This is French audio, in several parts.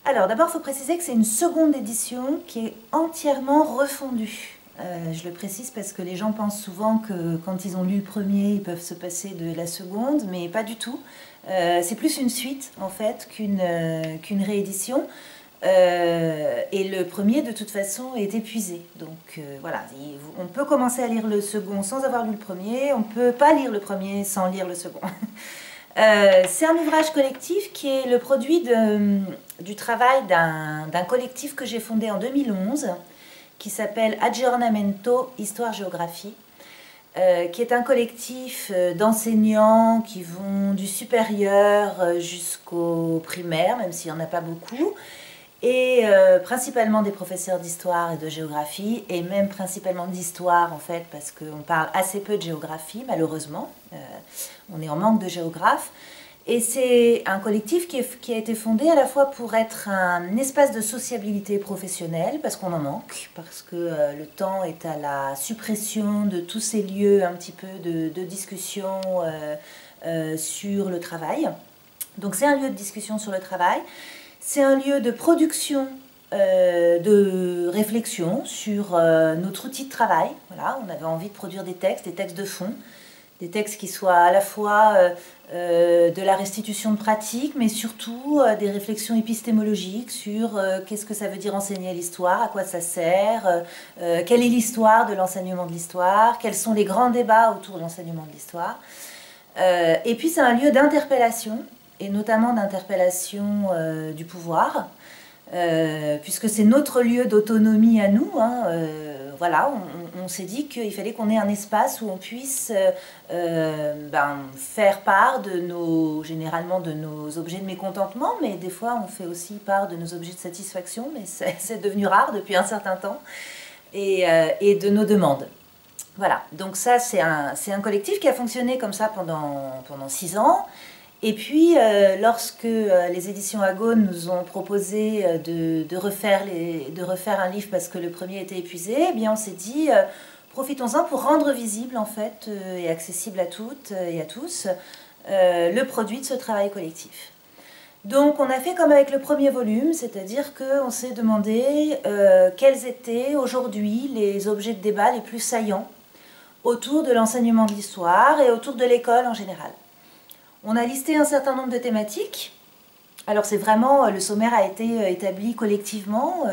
Alors d'abord, il faut préciser que c'est une seconde édition qui est entièrement refondue. Je le précise parce que les gens pensent souvent que quand ils ont lu le premier, ils peuvent se passer de la seconde, mais pas du tout. C'est plus une suite en fait qu'une réédition. Et le premier, de toute façon, est épuisé. Donc voilà, on peut commencer à lire le second sans avoir lu le premier, on ne peut pas lire le premier sans lire le second. C'est un ouvrage collectif qui est le produit du travail d'un collectif que j'ai fondé en 2011, qui s'appelle Aggiornamento Histoire-Géographie, qui est un collectif d'enseignants qui vont du supérieur jusqu'au primaire, même s'il n'y en a pas beaucoup, et principalement des professeurs d'histoire et de géographie, et même principalement d'histoire en fait, parce qu'on parle assez peu de géographie malheureusement, on est en manque de géographes, et c'est un collectif qui a été fondé à la fois pour être un espace de sociabilité professionnelle, parce qu'on en manque, parce que le temps est à la suppression de tous ces lieux un petit peu de discussion sur le travail. Donc c'est un lieu de discussion sur le travail. C'est un lieu de production, de réflexion sur notre outil de travail. Voilà, on avait envie de produire des textes de fond, des textes qui soient à la fois de la restitution de pratiques, mais surtout des réflexions épistémologiques sur qu'est-ce que ça veut dire enseigner l'histoire, à quoi ça sert, quelle est l'histoire de l'enseignement de l'histoire, quels sont les grands débats autour de l'enseignement de l'histoire. Et puis c'est un lieu d'interpellation, et notamment d'interpellation du pouvoir, puisque c'est notre lieu d'autonomie à nous. Voilà, on s'est dit qu'il fallait qu'on ait un espace où on puisse faire part généralement de nos objets de mécontentement, mais des fois on fait aussi part de nos objets de satisfaction, mais c'est devenu rare depuis un certain temps, et de nos demandes. Voilà, donc ça c'est un collectif qui a fonctionné comme ça pendant 6 ans. Et puis, lorsque les éditions Agone nous ont proposé de refaire un livre parce que le premier était épuisé, eh bien on s'est dit, profitons-en pour rendre visible en fait, et accessible à toutes et à tous, le produit de ce travail collectif. Donc on a fait comme avec le premier volume, c'est-à-dire qu'on s'est demandé quels étaient aujourd'hui les objets de débat les plus saillants autour de l'enseignement de l'histoire et autour de l'école en général. On a listé un certain nombre de thématiques. Alors c'est vraiment, le sommaire a été établi collectivement.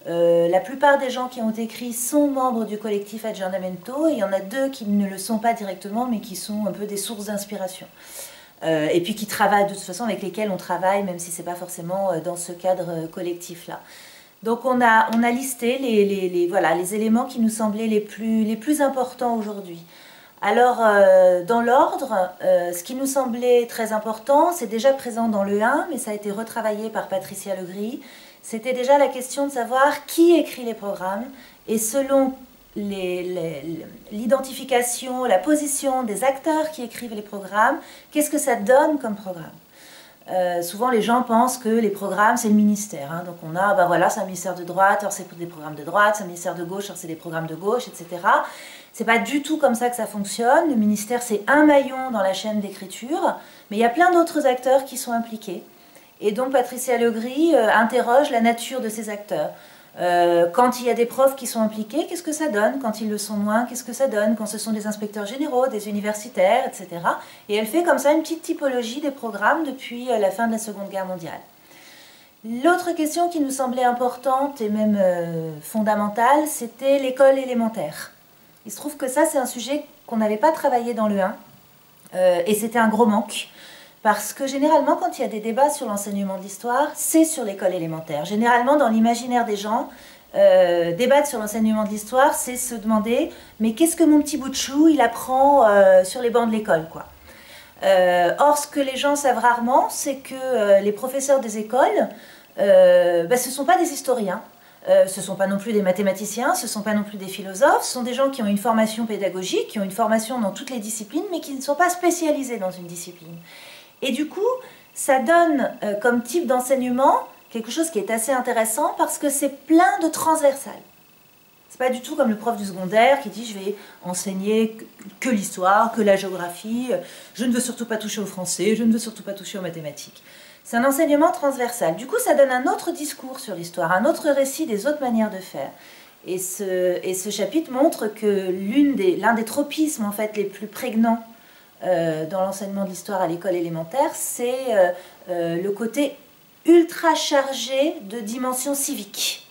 La plupart des gens qui ont écrit sont membres du collectif Aggiornamento, et il y en a 2 qui ne le sont pas directement, mais qui sont un peu des sources d'inspiration. Et puis qui travaillent de toute façon, avec lesquels on travaille, même si ce n'est pas forcément dans ce cadre collectif-là. Donc on a listé les éléments qui nous semblaient les plus importants aujourd'hui. Alors, dans l'ordre, ce qui nous semblait très important, c'est déjà présent dans le 1, mais ça a été retravaillé par Patricia Legris. C'était déjà la question de savoir qui écrit les programmes, et selon l'identification, la position des acteurs qui écrivent les programmes, qu'est-ce que ça donne comme programme ? Souvent les gens pensent que les programmes c'est le ministère, hein. Donc on a, voilà, c'est un ministère de droite, alors c'est des programmes de droite, c'est un ministère de gauche, alors c'est des programmes de gauche, etc. C'est pas du tout comme ça que ça fonctionne. Le ministère c'est un maillon dans la chaîne d'écriture, mais il y a plein d'autres acteurs qui sont impliqués. Et donc Patricia Legris interroge la nature de ces acteurs. Quand il y a des profs qui sont impliqués, qu'est-ce que ça donne? Quand ils le sont moins, qu'est-ce que ça donne? Quand ce sont des inspecteurs généraux, des universitaires, etc. Et elle fait comme ça une petite typologie des programmes depuis la fin de la Seconde Guerre mondiale. L'autre question qui nous semblait importante et même fondamentale, c'était l'école élémentaire. Il se trouve que ça, c'est un sujet qu'on n'avait pas travaillé dans le 1, et c'était un gros manque. Parce que généralement, quand il y a des débats sur l'enseignement de l'histoire, c'est sur l'école élémentaire. Généralement, dans l'imaginaire des gens, débattre sur l'enseignement de l'histoire, c'est se demander « mais qu'est-ce que mon petit bout de chou, il apprend sur les bancs de l'école ?» Or, ce que les gens savent rarement, c'est que les professeurs des écoles, ce ne sont pas des historiens, ce ne sont pas non plus des mathématiciens, ce ne sont pas non plus des philosophes, ce sont des gens qui ont une formation pédagogique, qui ont une formation dans toutes les disciplines, mais qui ne sont pas spécialisés dans une discipline. Et du coup, ça donne comme type d'enseignement quelque chose qui est assez intéressant parce que c'est plein de transversal. C'est pas du tout comme le prof du secondaire qui dit je vais enseigner que l'histoire, que la géographie, je ne veux surtout pas toucher au français, je ne veux surtout pas toucher aux mathématiques. C'est un enseignement transversal. Du coup, ça donne un autre discours sur l'histoire, un autre récit des autres manières de faire. Et ce chapitre montre que l'un des tropismes en fait, les plus prégnants dans l'enseignement de l'histoire à l'école élémentaire, c'est le côté ultra chargé de dimension civique.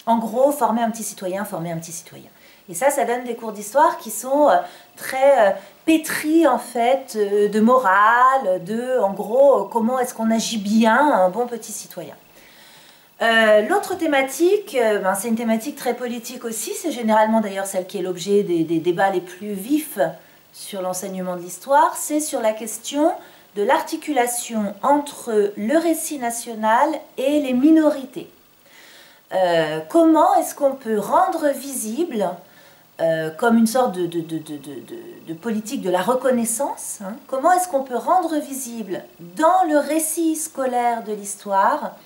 En gros, former un petit citoyen, former un petit citoyen. Et ça donne des cours d'histoire qui sont très pétris en fait de morale, en gros, comment est-ce qu'on agit bien un bon petit citoyen. L'autre thématique, c'est une thématique très politique aussi, c'est généralement d'ailleurs celle qui est l'objet des débats les plus vifs sur l'enseignement de l'histoire, c'est sur la question de l'articulation entre le récit national et les minorités. Comment est-ce qu'on peut rendre visible, comme une sorte de politique de la reconnaissance, hein, comment est-ce qu'on peut rendre visible dans le récit scolaire de l'histoire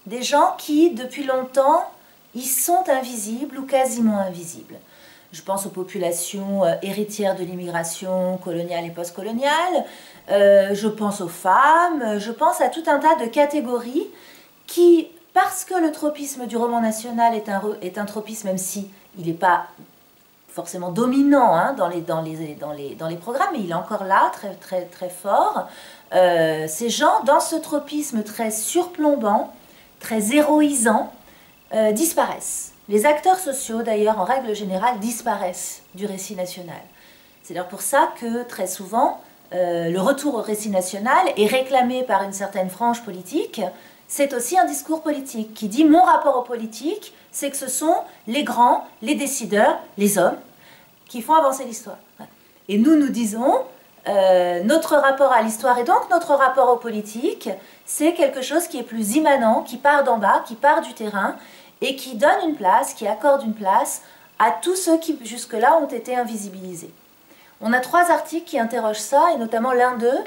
des gens qui, depuis longtemps, ils sont invisibles ou quasiment invisibles. Je pense aux populations héritières de l'immigration coloniale et postcoloniale, je pense aux femmes, je pense à tout un tas de catégories qui, parce que le tropisme du roman national est un tropisme, même si il n'est pas forcément dominant hein, dans les programmes, mais il est encore là, très, très, très fort, ces gens, dans ce tropisme très surplombant, très héroïsant, disparaissent. Les acteurs sociaux, d'ailleurs, en règle générale, disparaissent du récit national. C'est d'ailleurs pour ça que, très souvent, le retour au récit national est réclamé par une certaine frange politique. C'est aussi un discours politique qui dit « mon rapport au politique, c'est que ce sont les grands, les décideurs, les hommes, qui font avancer l'histoire. » Et nous disons notre rapport à l'histoire et donc notre rapport au politique, c'est quelque chose qui est plus immanent, qui part d'en bas, qui part du terrain et qui donne une place, qui accorde une place à tous ceux qui jusque-là ont été invisibilisés. On a 3 articles qui interrogent ça et notamment l'un d'eux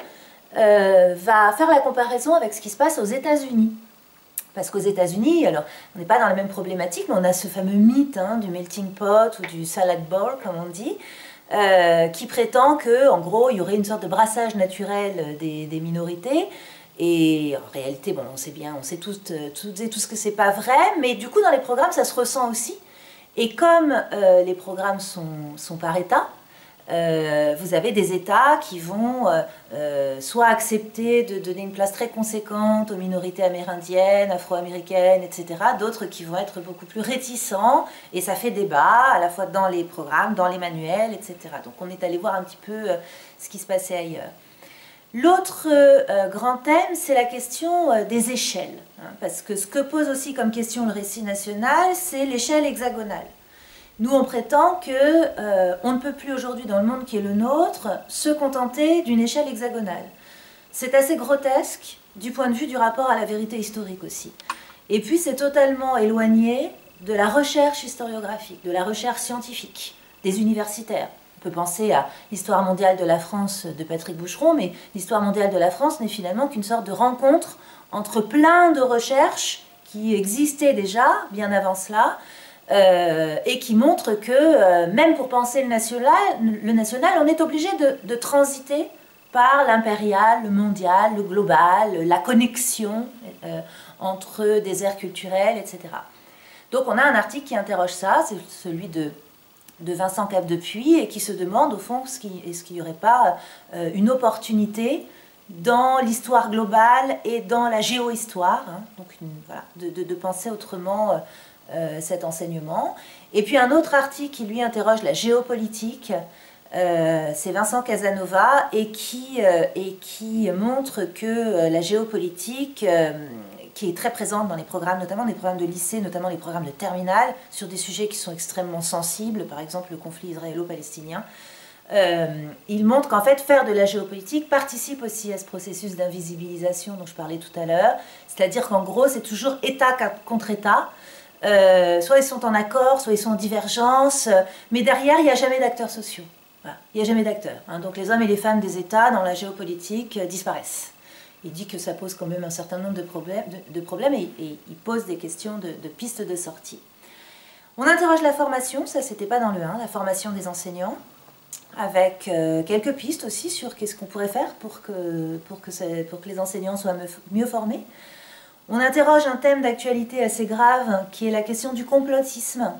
va faire la comparaison avec ce qui se passe aux États-Unis. Parce qu'aux États-Unis, alors on n'est pas dans la même problématique, mais on a ce fameux mythe hein, du melting pot ou du salad bowl, comme on dit, qui prétend qu'en gros, il y aurait une sorte de brassage naturel des minorités. Et en réalité, bon, on sait bien, on sait toutes et tous que c'est pas vrai, mais du coup, dans les programmes, ça se ressent aussi. Et comme les programmes sont par État, vous avez des États qui vont soit accepter de donner une place très conséquente aux minorités amérindiennes, afro-américaines, etc. D'autres qui vont être beaucoup plus réticents, et ça fait débat à la fois dans les programmes, dans les manuels, etc. Donc on est allé voir un petit peu ce qui se passait ailleurs. L'autre grand thème, c'est la question des échelles, hein, parce que ce que pose aussi comme question le récit national, c'est l'échelle hexagonale. Nous, on prétend qu'on ne peut plus aujourd'hui, dans le monde qui est le nôtre, se contenter d'une échelle hexagonale. C'est assez grotesque du point de vue du rapport à la vérité historique aussi. Et puis, c'est totalement éloigné de la recherche historiographique, de la recherche scientifique, des universitaires. On peut penser à l'histoire mondiale de la France de Patrick Boucheron, mais l'histoire mondiale de la France n'est finalement qu'une sorte de rencontre entre plein de recherches qui existaient déjà, bien avant cela, et qui montre que même pour penser le national, on est obligé de transiter par l'impérial, le mondial, le global, la connexion entre des aires culturelles, etc. Donc on a un article qui interroge ça, c'est celui de Vincent Capdepuis, et qui se demande au fond est-ce qu'il n'y aurait pas une opportunité dans l'histoire globale et dans la géohistoire, hein, donc voilà, de penser autrement cet enseignement. Et puis un autre article qui lui interroge la géopolitique, c'est Vincent Casanova, et qui montre que la géopolitique, qui est très présente dans les programmes, notamment des programmes de lycée, notamment les programmes de terminale, sur des sujets qui sont extrêmement sensibles, par exemple le conflit israélo-palestinien, il montre qu'en fait faire de la géopolitique participe aussi à ce processus d'invisibilisation dont je parlais tout à l'heure, c'est-à-dire qu'en gros c'est toujours État contre État, soit ils sont en accord, soit ils sont en divergence, mais derrière il n'y a jamais d'acteurs sociaux. Voilà. Il n'y a jamais d'acteurs. Hein. Donc les hommes et les femmes des États dans la géopolitique disparaissent. Il dit que ça pose quand même un certain nombre de problèmes et il pose des questions de pistes de sortie. On interroge la formation, ça c'était pas dans le 1, la formation des enseignants. avec quelques pistes aussi sur qu'est-ce qu'on pourrait faire pour que les enseignants soient mieux formés. On interroge un thème d'actualité assez grave qui est la question du complotisme.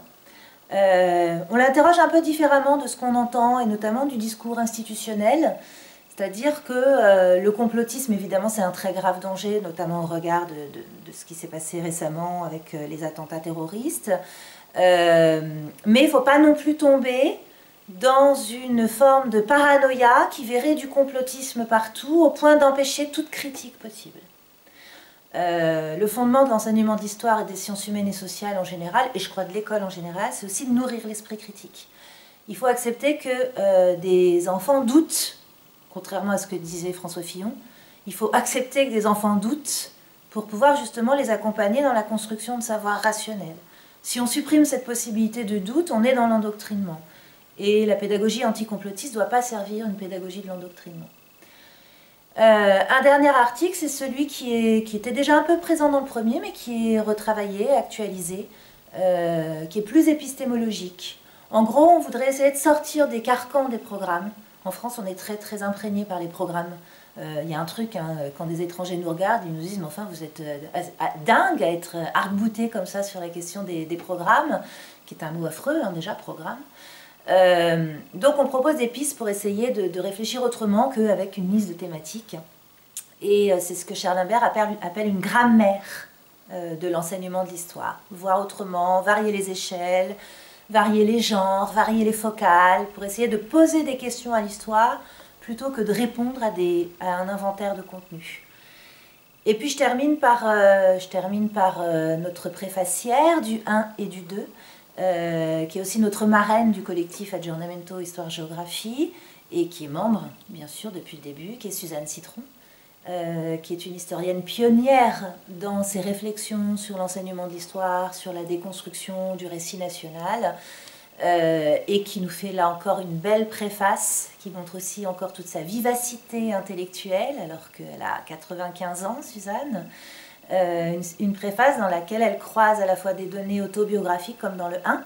On l'interroge un peu différemment de ce qu'on entend, et notamment du discours institutionnel. C'est-à-dire que le complotisme, évidemment, c'est un très grave danger, notamment au regard de ce qui s'est passé récemment avec les attentats terroristes. Mais il ne faut pas non plus tomber dans une forme de paranoïa qui verrait du complotisme partout, au point d'empêcher toute critique possible. Le fondement de l'enseignement d'histoire et des sciences humaines et sociales en général, et je crois de l'école en général, c'est aussi de nourrir l'esprit critique. Il faut accepter que des enfants doutent, contrairement à ce que disait François Fillon, il faut accepter que des enfants doutent pour pouvoir justement les accompagner dans la construction de savoirs rationnels. Si on supprime cette possibilité de doute, on est dans l'endoctrinement. Et la pédagogie anticomplotiste ne doit pas servir une pédagogie de l'endoctrinement. Un dernier article, c'est celui qui était déjà un peu présent dans le premier, mais qui est retravaillé, actualisé, qui est plus épistémologique. En gros, on voudrait essayer de sortir des carcans des programmes. En France, on est très, très imprégné par les programmes. Il y a un truc, hein, quand des étrangers nous regardent, ils nous disent « mais enfin, vous êtes dingue à être arc-bouté comme ça sur la question des programmes », qui est un mot affreux, hein, déjà, programme. Donc on propose des pistes pour essayer de réfléchir autrement qu'avec une liste de thématiques. Et c'est ce que Charles Imbert appelle une grammaire de l'enseignement de l'histoire. Voir autrement, varier les échelles, varier les genres, varier les focales, pour essayer de poser des questions à l'histoire plutôt que de répondre à un inventaire de contenu. Et puis je termine par notre préfacière du 1 et du 2, qui est aussi notre marraine du collectif Aggiornamento Histoire-Géographie, et qui est membre, bien sûr, depuis le début, qui est Suzanne Citron, qui est une historienne pionnière dans ses réflexions sur l'enseignement de l'histoire, sur la déconstruction du récit national, et qui nous fait là encore une belle préface, qui montre aussi encore toute sa vivacité intellectuelle, alors qu'elle a 95 ans, Suzanne. Une préface dans laquelle elle croise à la fois des données autobiographiques comme dans le 1,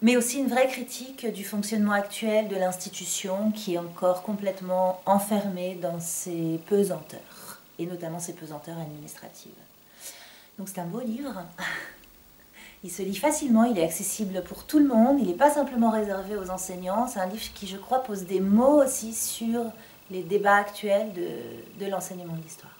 mais aussi une vraie critique du fonctionnement actuel de l'institution qui est encore complètement enfermée dans ses pesanteurs, et notamment ses pesanteurs administratives. Donc c'est un beau livre, il se lit facilement, il est accessible pour tout le monde, il n'est pas simplement réservé aux enseignants, c'est un livre qui, je crois, pose des mots aussi sur les débats actuels de l'enseignement de l'histoire.